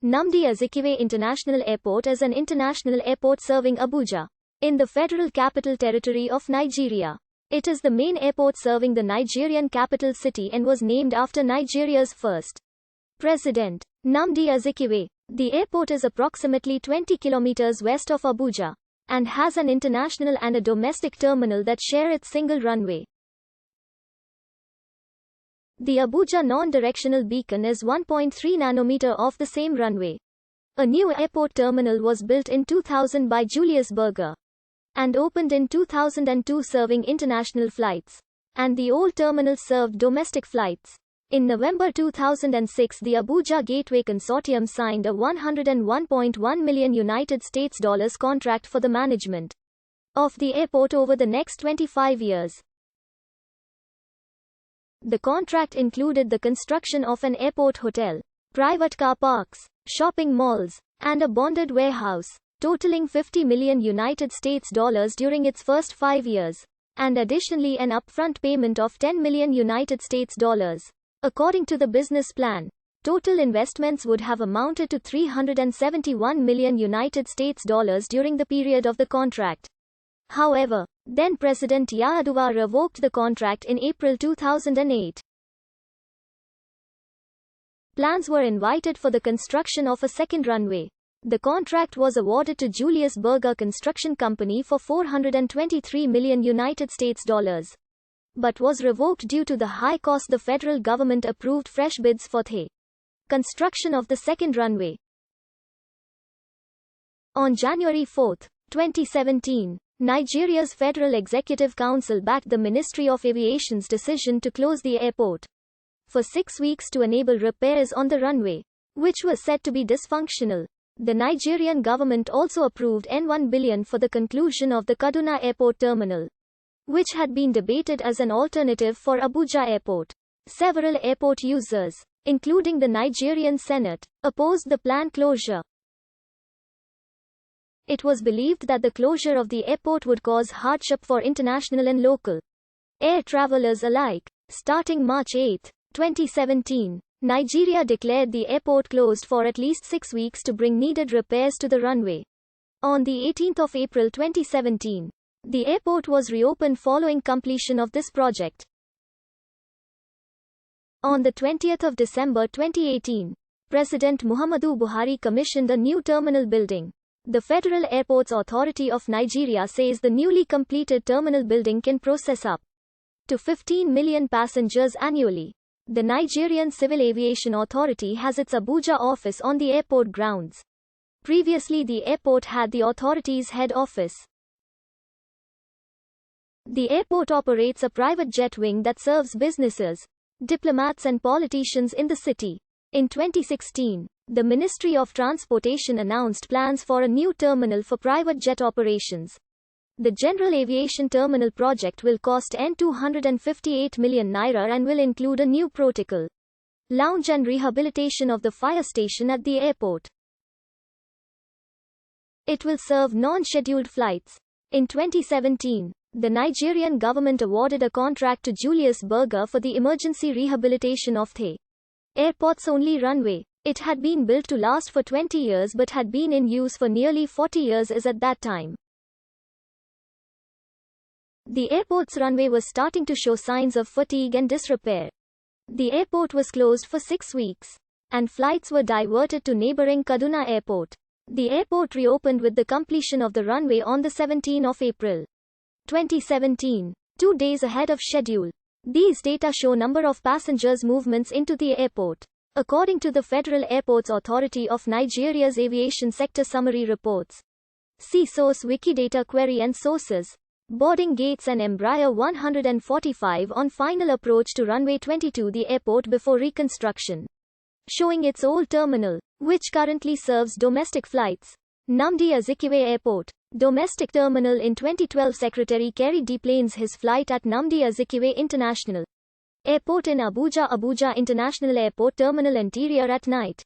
Nnamdi Azikiwe International Airport is an international airport serving Abuja, in the Federal Capital Territory of Nigeria. It is the main airport serving the Nigerian capital city and was named after Nigeria's first president, Nnamdi Azikiwe. The airport is approximately 20 kilometers west of Abuja, and has an international and a domestic terminal that share its single runway. The Abuja non-directional beacon is 1.3 nanometer off the same runway. A new airport terminal was built in 2000 by Julius Berger and opened in 2002 serving international flights, and the old terminal served domestic flights. In November 2006, the Abuja Gateway Consortium signed a $101.1 million United States dollars contract for the management of the airport over the next 25 years. The contract included the construction of an airport hotel, private car parks, shopping malls, and a bonded warehouse, totaling $50 million United States dollars during its first 5 years, and additionally an upfront payment of $10 million United States dollars. According to the business plan, total investments would have amounted to $371 million United States dollars during the period of the contract. However, then President Yar'Adua revoked the contract in April 2008. Plans were invited for the construction of a second runway. The contract was awarded to Julius Berger Construction Company for $423 million United States dollars, but was revoked due to the high cost. The federal government approved fresh bids for the construction of the second runway. On January 4, 2017, Nigeria's Federal Executive Council backed the Ministry of Aviation's decision to close the airport for 6 weeks to enable repairs on the runway, which was said to be dysfunctional. The Nigerian government also approved N1 billion for the conclusion of the Kaduna Airport Terminal, which had been debated as an alternative for Abuja Airport. Several airport users, including the Nigerian Senate, opposed the planned closure. It was believed that the closure of the airport would cause hardship for international and local air travelers alike. Starting March 8, 2017, Nigeria declared the airport closed for at least 6 weeks to bring needed repairs to the runway. On the 18th of April 2017, the airport was reopened following completion of this project. On the 20th of December 2018, President Muhammadu Buhari commissioned a new terminal building. The Federal Airports Authority of Nigeria says the newly completed terminal building can process up to 15 million passengers annually. The Nigerian Civil Aviation Authority has its Abuja office on the airport grounds. Previously, the airport had the authority's head office. The airport operates a private jet wing that serves businesses, diplomats and politicians in the city. In 2016, the Ministry of Transportation announced plans for a new terminal for private jet operations. The General Aviation Terminal project will cost N258 million naira and will include a new protocol lounge and rehabilitation of the fire station at the airport. It will serve non-scheduled flights. In 2017, the Nigerian government awarded a contract to Julius Berger for the emergency rehabilitation of the airport's only runway. It had been built to last for 20 years but had been in use for nearly 40 years as at that time. The airport's runway was starting to show signs of fatigue and disrepair. The airport was closed for 6 weeks, and flights were diverted to neighboring Kaduna Airport. The airport reopened with the completion of the runway on the 17th of April, 2017, 2 days ahead of schedule. These data show number of passengers' movements into the airport. According to the Federal Airports Authority of Nigeria's Aviation Sector Summary Reports. See source Wikidata query and sources. Boarding gates and Embraer 145 on final approach to runway 22, the airport before reconstruction, showing its old terminal, which currently serves domestic flights. Nnamdi Azikiwe Airport, domestic terminal. In 2012, Secretary Kerry deplanes his flight at Nnamdi Azikiwe International Airport in Abuja. Abuja International Airport Terminal interior at night.